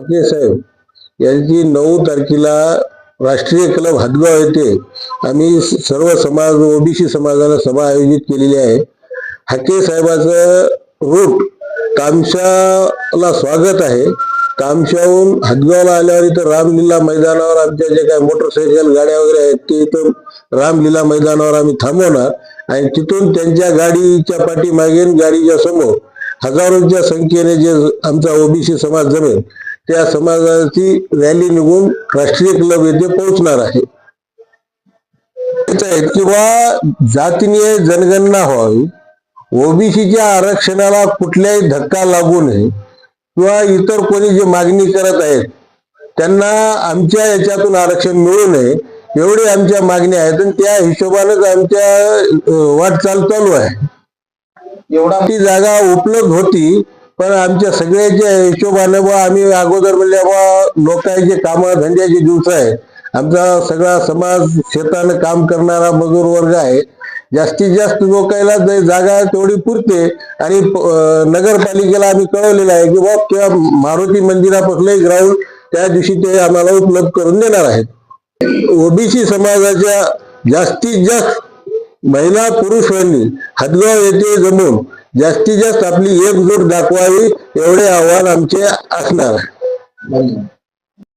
हाके साहेब यांची 9 तारखेला राष्ट्रीय क्लब हातगाव येथे आम्ही सर्व समाज ओबीसी समाजाला सभा आयोजित केलेली आहे। हाके साहेबाचं रूट तामशाला स्वागत आहे। तामशाहून हातगावला आल्यावर इथं रामलीला मैदानावर आमच्या जे काही मोटरसायकल गाड्या वगैरे आहेत ते इथं रामलीला मैदानावर आम्ही थांबवणार आणि तिथून त्यांच्या गाडीच्या पाठीमागे गाडीच्या समोर हजारोंच्या संख्येने जे आमचा ओबीसी समाज जमेल त्या समाजाची रॅली निघून राष्ट्रीय क्लब येथे पोहोचणार आहे। किंवा जातीय जनगणना व्हावी, ओबीसीच्या आरक्षणाला कुठलाही धक्का लागू नये किंवा इतर कोणी जे मागणी करत आहेत त्यांना आमच्या याच्यातून आरक्षण मिळू नये एवढी आमच्या मागण्या आहेत आणि त्या हिशोबानेच आमच्या वाटचाल चालू आहे। एवढा ती जागा उपलब्ध होती पण आमच्या सगळ्याच्या हिशोबाने आम्ही अगोदर म्हणले लोकांचे कामं धंद्याचे दिवस आहे, आमचा सगळा समाज शेताने काम करणारा मजूर वर्ग आहे, जास्तीत जास्त लोकांना जागा तेवढी पुरते आणि नगरपालिकेला आम्ही कळवलेलं आहे की त्या मारुती मंदिरापासून ग्राउंड त्या दिवशी ते आम्हाला उपलब्ध करून देणार आहेत। ओबीसी समाजाच्या जास्तीत जास्त महिला पुरुषांनी हातगाव येथे जमून जास्तीत जास्त आपली एकजूट दाखवावी एवढे आव्हान आमचे असणार आहे।